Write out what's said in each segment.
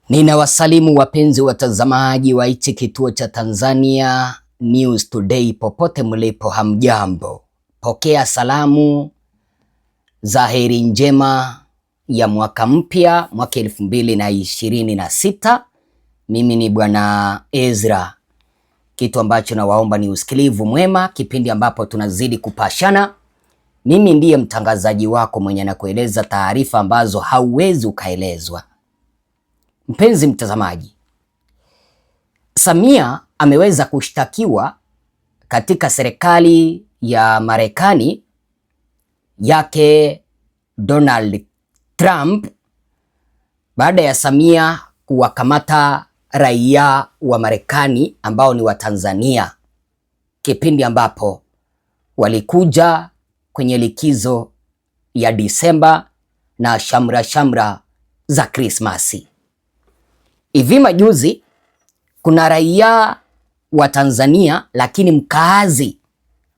Ninawasalimu wapenzi watazamaji wa hichi kituo cha Tanzania News Today popote mlipo, hamjambo. Pokea salamu za heri njema ya mwaka mpya, mwaka 2026. Mimi ni Bwana Ezra. Kitu ambacho nawaomba ni usikilivu mwema, kipindi ambapo tunazidi kupashana. Mimi ndiye mtangazaji wako mwenye nakueleza taarifa ambazo hauwezi ukaelezwa. Mpenzi mtazamaji, Samia ameweza kushtakiwa katika serikali ya Marekani yake Donald Trump baada ya Samia kuwakamata raia wa Marekani ambao ni wa Tanzania kipindi ambapo walikuja kwenye likizo ya Disemba na shamra za Krismasi. Hivi majuzi kuna raia wa Tanzania lakini mkaazi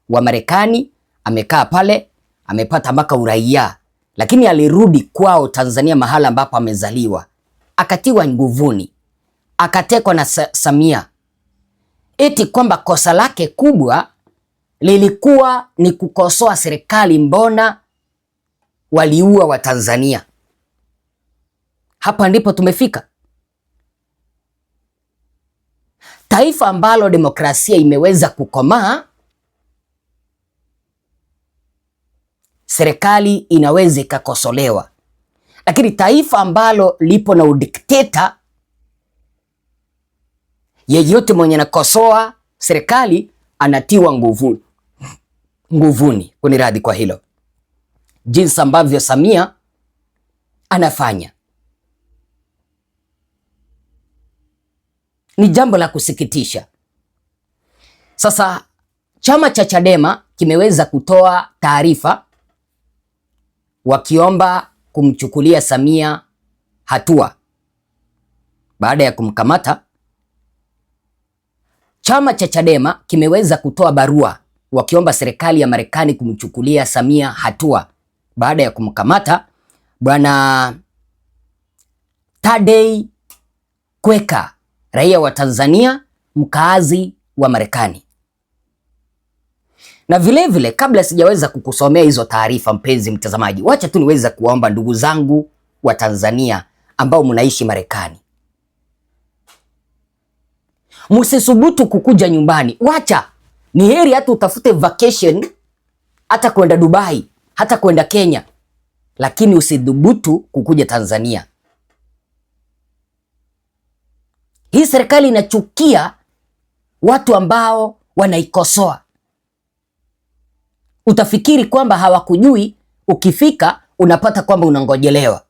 wa Marekani amekaa pale, amepata mpaka uraia, lakini alirudi kwao Tanzania mahala ambapo amezaliwa, akatiwa nguvuni, akatekwa na Samia, eti kwamba kosa lake kubwa lilikuwa ni kukosoa serikali, mbona waliua wa Tanzania. Hapa ndipo tumefika. Taifa ambalo demokrasia imeweza kukomaa, serikali inaweza ikakosolewa, lakini taifa ambalo lipo na udikteta, yeyote mwenye nakosoa serikali anatiwa nguvuni. Kuniradhi kwa hilo, jinsi ambavyo Samia anafanya ni jambo la kusikitisha. Sasa chama cha Chadema kimeweza kutoa taarifa wakiomba kumchukulia Samia hatua baada ya kumkamata. Chama cha Chadema kimeweza kutoa barua wakiomba serikali ya Marekani kumchukulia Samia hatua baada ya kumkamata Bwana Tadei Kweka, raia wa Tanzania, mkaazi wa Marekani. Na vile kabla sijaweza kukusomea hizo taarifa, mpenzi mtazamaji, wacha tu niweza kuwaomba ndugu zangu wa Tanzania ambao mnaishi Marekani, msisubutu kukuja nyumbani. Wacha, ni heri hata utafute vacation, hata kwenda Dubai, hata kwenda Kenya, lakini usidhubutu kukuja Tanzania. Hii serikali inachukia watu ambao wanaikosoa. Utafikiri kwamba hawakujui, ukifika unapata kwamba unangojelewa.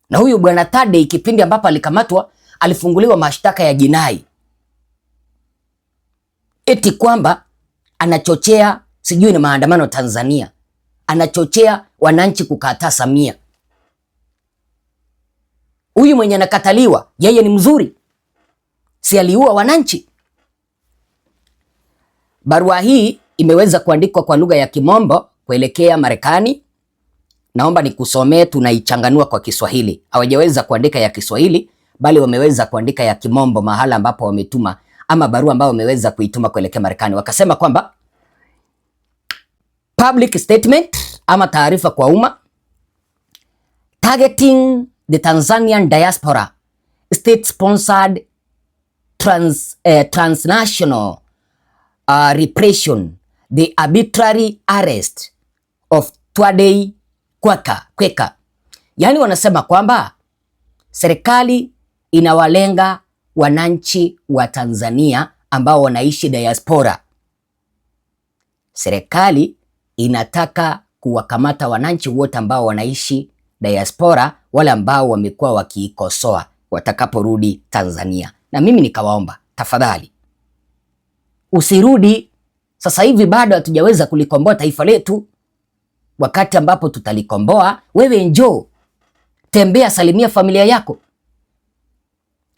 Na huyu bwana Tadei kipindi ambapo alikamatwa alifunguliwa mashtaka ya jinai, eti kwamba anachochea sijui na maandamano Tanzania, anachochea wananchi kukataa Samia. Huyu mwenye anakataliwa yeye ni mzuri, si aliua wananchi? Barua hii imeweza kuandikwa kwa lugha ya Kimombo kuelekea Marekani. Naomba nikusomee, tunaichanganua kwa Kiswahili. Hawajaweza kuandika ya Kiswahili bali wameweza kuandika ya Kimombo mahala ambapo wametuma, ama barua ambayo wameweza kuituma kuelekea Marekani. Wakasema kwamba public statement ama taarifa kwa umma targeting the Tanzanian diaspora, state-sponsored transnational repression, the arbitrary arrest of Tadei Kweka. Yaani wanasema kwamba serikali inawalenga wananchi wa Tanzania ambao wanaishi diaspora. Serikali inataka kuwakamata wananchi wote ambao wanaishi diaspora, wale ambao wamekuwa wakiikosoa watakaporudi Tanzania. Na mimi nikawaomba, tafadhali usirudi sasa hivi, bado hatujaweza kulikomboa taifa letu. Wakati ambapo tutalikomboa, wewe njoo, tembea, salimia familia yako.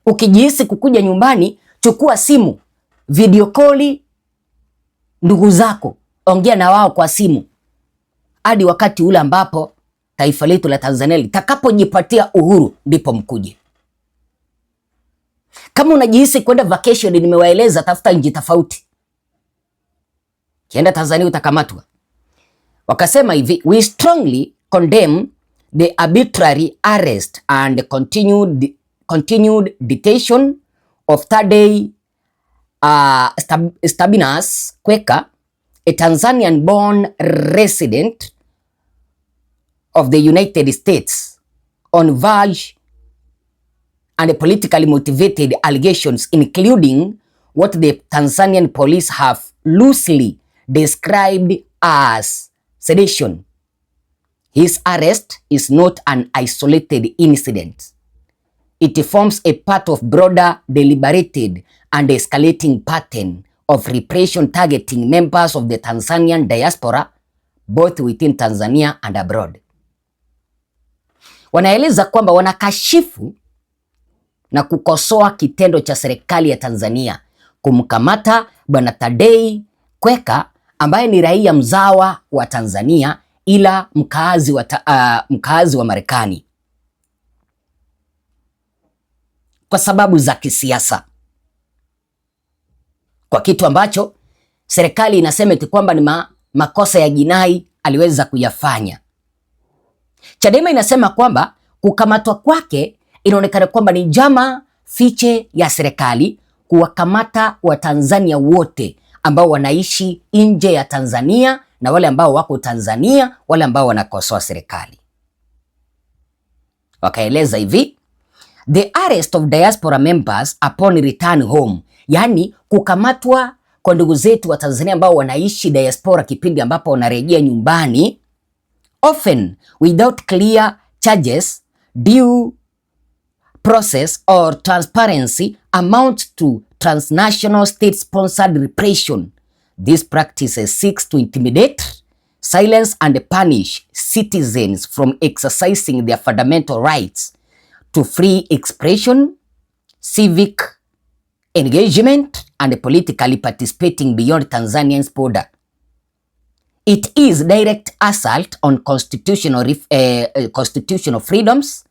Ukijihisi kukuja nyumbani, chukua simu, video call ndugu zako, ongea na wao kwa simu hadi wakati ule ambapo taifa letu la Tanzania litakapojipatia uhuru ndipo mkuje. Kama unajihisi kwenda vacation, nimewaeleza tafuta nchi tofauti. Kienda Tanzania utakamatwa. Wakasema hivi, we strongly condemn the arbitrary arrest and continued detention of Thadei Stabinas Kweka, a Tanzanian-born resident of the United States, on vague and politically motivated allegations, including what the Tanzanian police have loosely described as sedition. His arrest is not an isolated incident. It forms a part of broader, deliberated and escalating pattern of repression targeting members of the Tanzanian diaspora both within Tanzania and abroad. Wanaeleza kwamba wanakashifu na kukosoa kitendo cha serikali ya Tanzania kumkamata Bwana Thadei Kweka ambaye ni raia mzawa wa Tanzania ila mkaazi wa Marekani kwa sababu za kisiasa, kwa kitu ambacho serikali inasema eti kwamba ni makosa ya jinai aliweza kuyafanya. Chadema inasema kwamba kukamatwa kwake inaonekana kwamba ni njama fiche ya serikali kuwakamata Watanzania wote ambao wanaishi nje ya Tanzania na wale ambao wako Tanzania, wale ambao wanakosoa serikali. Wakaeleza hivi, the arrest of diaspora members upon return home, yani kukamatwa kwa ndugu zetu wa Tanzania ambao wanaishi diaspora kipindi ambapo wanarejea nyumbani, often without clear charges, due process or transparency, amount to transnational state-sponsored repression. This practice seeks to intimidate, silence and punish citizens from exercising their fundamental rights to free expression, civic engagement and politically participating beyond Tanzania's border. It is direct assault on constitutional freedoms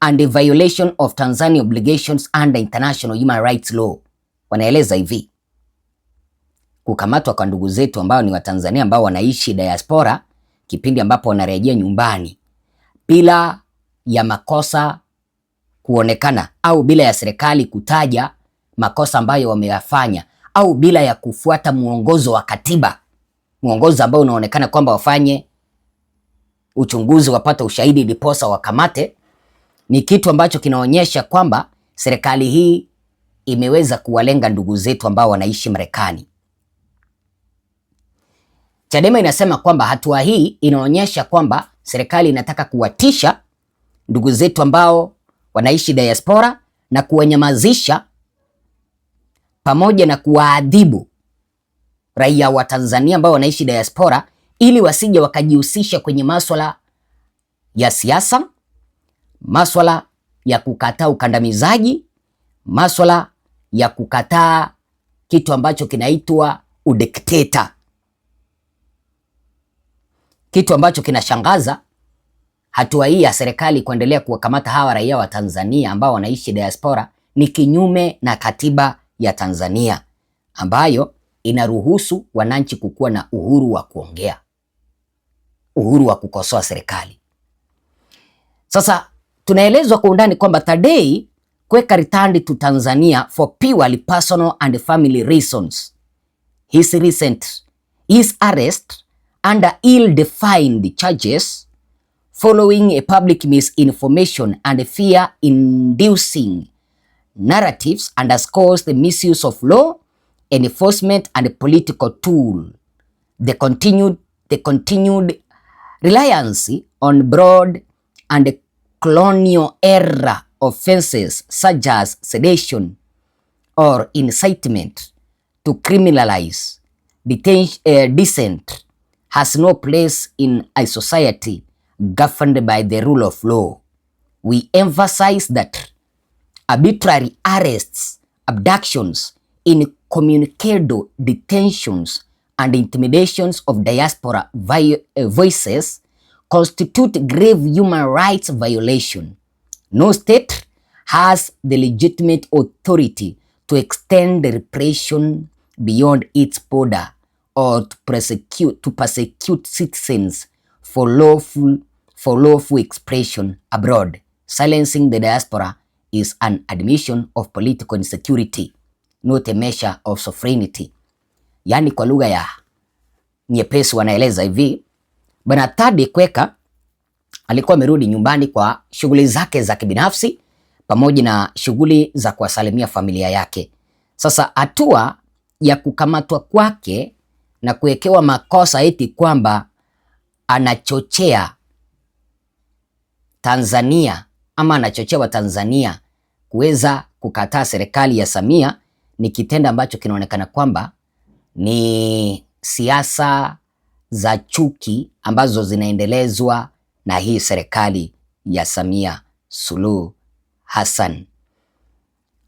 and a violation of Tanzania obligations under international human rights law. Wanaeleza hivi, kukamatwa kwa ndugu zetu ambao ni Watanzania ambao wanaishi diaspora kipindi ambapo wanarejea nyumbani bila ya makosa kuonekana au bila ya serikali kutaja makosa ambayo wameyafanya au bila ya kufuata muongozo wa katiba, muongozo ambao unaonekana kwamba wafanye uchunguzi, wapate ushahidi ndiposa wakamate, ni kitu ambacho kinaonyesha kwamba serikali hii imeweza kuwalenga ndugu zetu ambao wanaishi Marekani. Chadema inasema kwamba hatua hii inaonyesha kwamba serikali inataka kuwatisha ndugu zetu ambao wanaishi diaspora na kuwanyamazisha pamoja na kuwaadhibu raia wa Tanzania ambao wanaishi diaspora ili wasije wakajihusisha kwenye masuala ya siasa, masuala ya kukataa ukandamizaji, masuala ya kukataa kitu ambacho kinaitwa udikteta. Kitu ambacho kinashangaza, hatua hii ya serikali kuendelea kuwakamata hawa raia wa Tanzania ambao wanaishi diaspora ni kinyume na katiba ya Tanzania ambayo inaruhusu wananchi kukuwa na uhuru wa kuongea, uhuru wa kukosoa serikali. Sasa tunaelezwa kwa undani kwamba Thadei Kweka returned to Tanzania for purely personal and family reasons. His arrest under ill-defined charges following a public misinformation and fear-inducing narratives underscores the misuse of law enforcement and political tool, the continued reliance on broad and colonial era offenses such as sedition or incitement to criminalize dissent has no place in a society governed by the rule of law. We emphasize that arbitrary arrests, abductions, incommunicado detentions and intimidations of diaspora voices constitute grave human rights violation. No state has the legitimate authority to extend repression beyond its border or to persecute citizens for lawful expression abroad. Silencing the diaspora is an admission of political insecurity, not a measure of sovereignty. Yaani kwa lugha ya nyepesi wanaeleza hivi, Bwana Thadi Kweka alikuwa amerudi nyumbani kwa shughuli zake za kibinafsi pamoja na shughuli za kuwasalimia familia yake. Sasa hatua ya kukamatwa kwake na kuwekewa makosa eti kwamba anachochea Tanzania ama anachochea Watanzania kuweza kukataa serikali ya Samia ni kitendo ambacho kinaonekana kwamba ni siasa za chuki ambazo zinaendelezwa na hii serikali ya Samia Suluhu Hassan.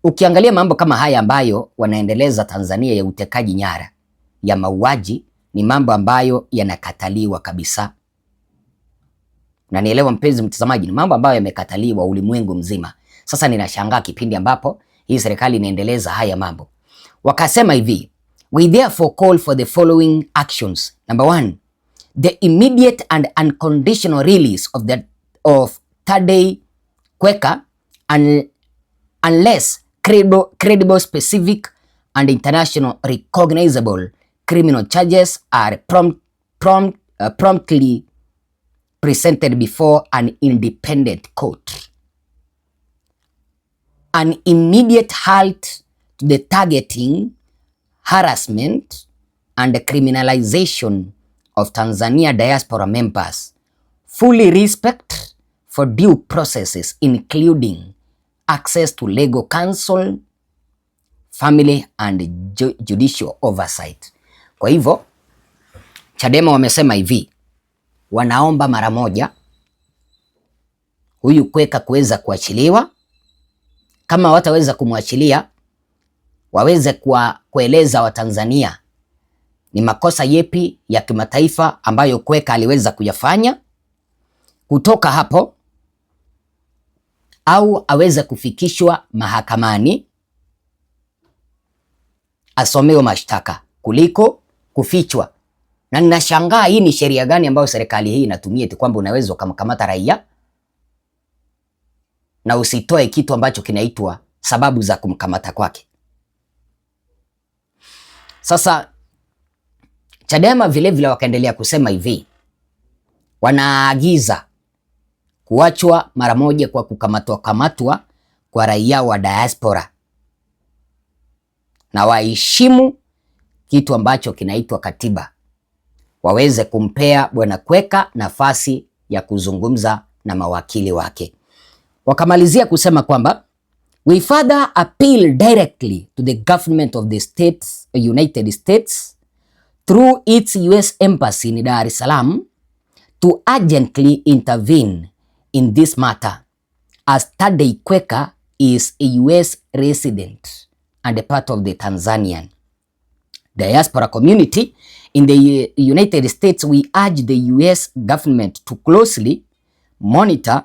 Ukiangalia mambo kama haya ambayo wanaendeleza Tanzania ya utekaji nyara, ya mauaji, ni mambo ambayo yanakataliwa kabisa. Na nielewa mpenzi mtazamaji, ni mambo ambayo yamekataliwa ulimwengu mzima. Sasa ninashangaa kipindi ambapo hii serikali inaendeleza haya mambo. Wakasema hivi, we therefore call for the following actions. Number 1, the immediate and unconditional release of Thadi Kweka unless credible, specific and international recognizable criminal charges are promptly presented before an independent court. An immediate halt to the targeting, harassment and criminalization of Tanzania diaspora members. Fully respect for due processes including access to legal counsel, family and judicial oversight. Kwa hivyo Chadema wamesema hivi, wanaomba mara moja huyu Kweka kuweza kuachiliwa. Kama wataweza kumwachilia, waweze kueleza Watanzania ni makosa yepi ya kimataifa ambayo Kweka aliweza kuyafanya. Kutoka hapo au aweze kufikishwa mahakamani asomewe mashtaka kuliko kufichwa. Na ninashangaa hii ni sheria gani ambayo serikali hii inatumia eti kwamba unaweza kumkamata raia na usitoe kitu ambacho kinaitwa sababu za kumkamata kwake. Sasa Chadema vile wakaendelea kusema hivi, wanaagiza kuachwa mara moja kwa kukamatwa kwa raia wa diaspora na waheshimu kitu ambacho kinaitwa katiba, waweze kumpea Bwana Kweka nafasi ya kuzungumza na mawakili wake. Wakamalizia kusema kwamba we further appeal directly to the government of the United States through its US embassy in Dar es Salaam to urgently intervene in this matter, as Thadi Kweka is a US resident and a part of the Tanzanian diaspora community in the United States. We urge the US government to closely monitor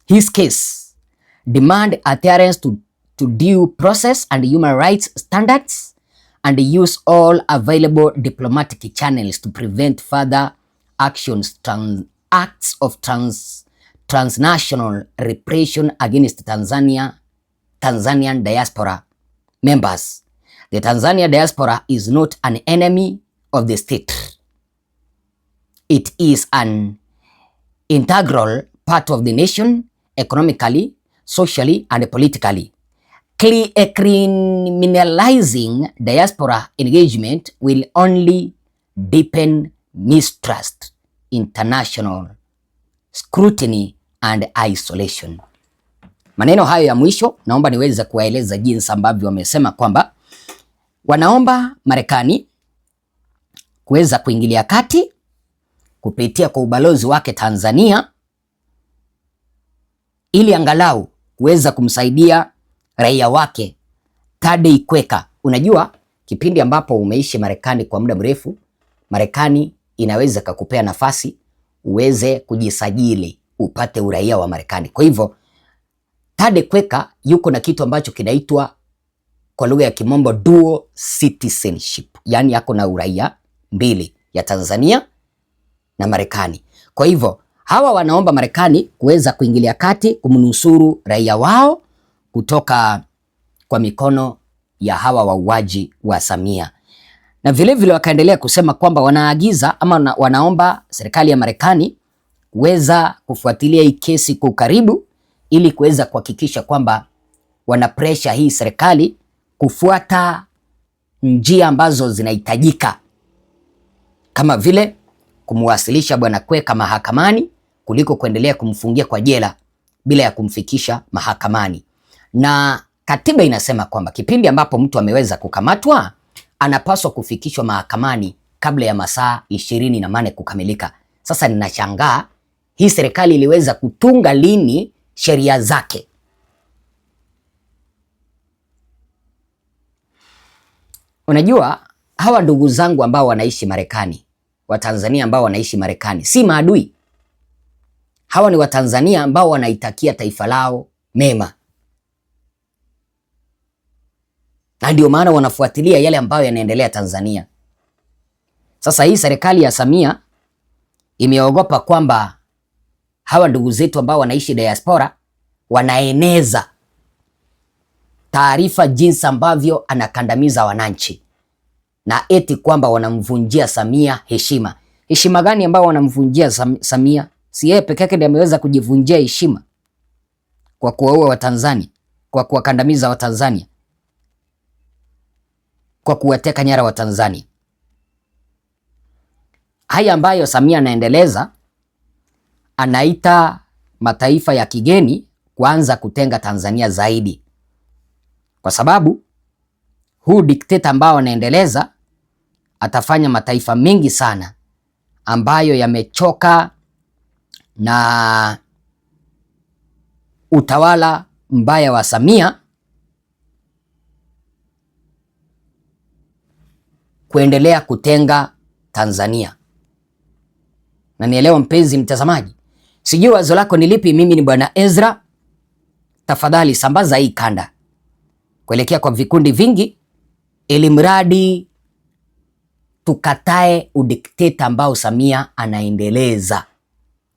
his case, demand adherence to due process and human rights standards, and use all available diplomatic channels to prevent further acts of transnational repression against Tanzanian diaspora members. The Tanzania diaspora is not an enemy of the state. It is an integral part of the nation, economically, socially, and politically. Criminalizing diaspora engagement will only deepen mistrust, international scrutiny, and isolation. Maneno hayo ya mwisho naomba niweze kuwaeleza jinsi ambavyo wamesema kwamba wanaomba Marekani kuweza kuingilia kati kupitia kwa ubalozi wake Tanzania ili angalau kuweza kumsaidia raia wake Thadi Kweka. Unajua kipindi ambapo umeishi Marekani kwa muda mrefu, Marekani inaweza kukupea nafasi uweze kujisajili upate uraia wa Marekani. Kwa hivyo Thade Kweka yuko na kitu ambacho kinaitwa kwa lugha ya kimombo dual citizenship, yaani yako na uraia mbili, ya Tanzania na Marekani. Kwa hivyo hawa wanaomba Marekani kuweza kuingilia kati kumnusuru raia wao kutoka kwa mikono ya hawa wauaji wa Samia. Na vile wakaendelea kusema kwamba wanaagiza ama wanaomba serikali ya Marekani kuweza kufuatilia hii kesi kwa karibu ili kuweza kuhakikisha kwamba wana pressure hii serikali kufuata njia ambazo zinahitajika, kama vile kumwasilisha bwana Kweka mahakamani kuliko kuendelea kumfungia kwa jela bila ya kumfikisha mahakamani. Na katiba inasema kwamba kipindi ambapo mtu ameweza kukamatwa anapaswa kufikishwa mahakamani kabla ya masaa 28 kukamilika. Sasa ninashangaa hii serikali iliweza kutunga lini sheria zake? Unajua, hawa ndugu zangu ambao wanaishi Marekani, Watanzania ambao wanaishi Marekani si maadui. Hawa ni Watanzania ambao wanaitakia taifa lao mema, na ndio maana wanafuatilia yale ambayo yanaendelea Tanzania. Sasa hii serikali ya Samia imeogopa kwamba hawa ndugu zetu ambao wanaishi diaspora wanaeneza taarifa jinsi ambavyo anakandamiza wananchi, na eti kwamba wanamvunjia Samia heshima. Heshima gani ambao wanamvunjia Samia? Si yeye peke yake ndiye ameweza kujivunjia heshima kwa kuwaua Watanzania, kwa kuwakandamiza Watanzania, kwa kuwateka nyara Watanzania. Haya ambayo Samia anaendeleza, anaita mataifa ya kigeni kuanza kutenga Tanzania zaidi, kwa sababu huu dikteta ambao anaendeleza atafanya mataifa mengi sana ambayo yamechoka na utawala mbaya wa Samia kuendelea kutenga Tanzania. Na nielewa mpenzi mtazamaji, sijui wazo lako ni lipi? Mimi ni Bwana Ezra. Tafadhali sambaza hii kanda kuelekea kwa vikundi vingi, ili mradi tukatae udikteta ambao Samia anaendeleza.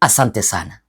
Asante sana.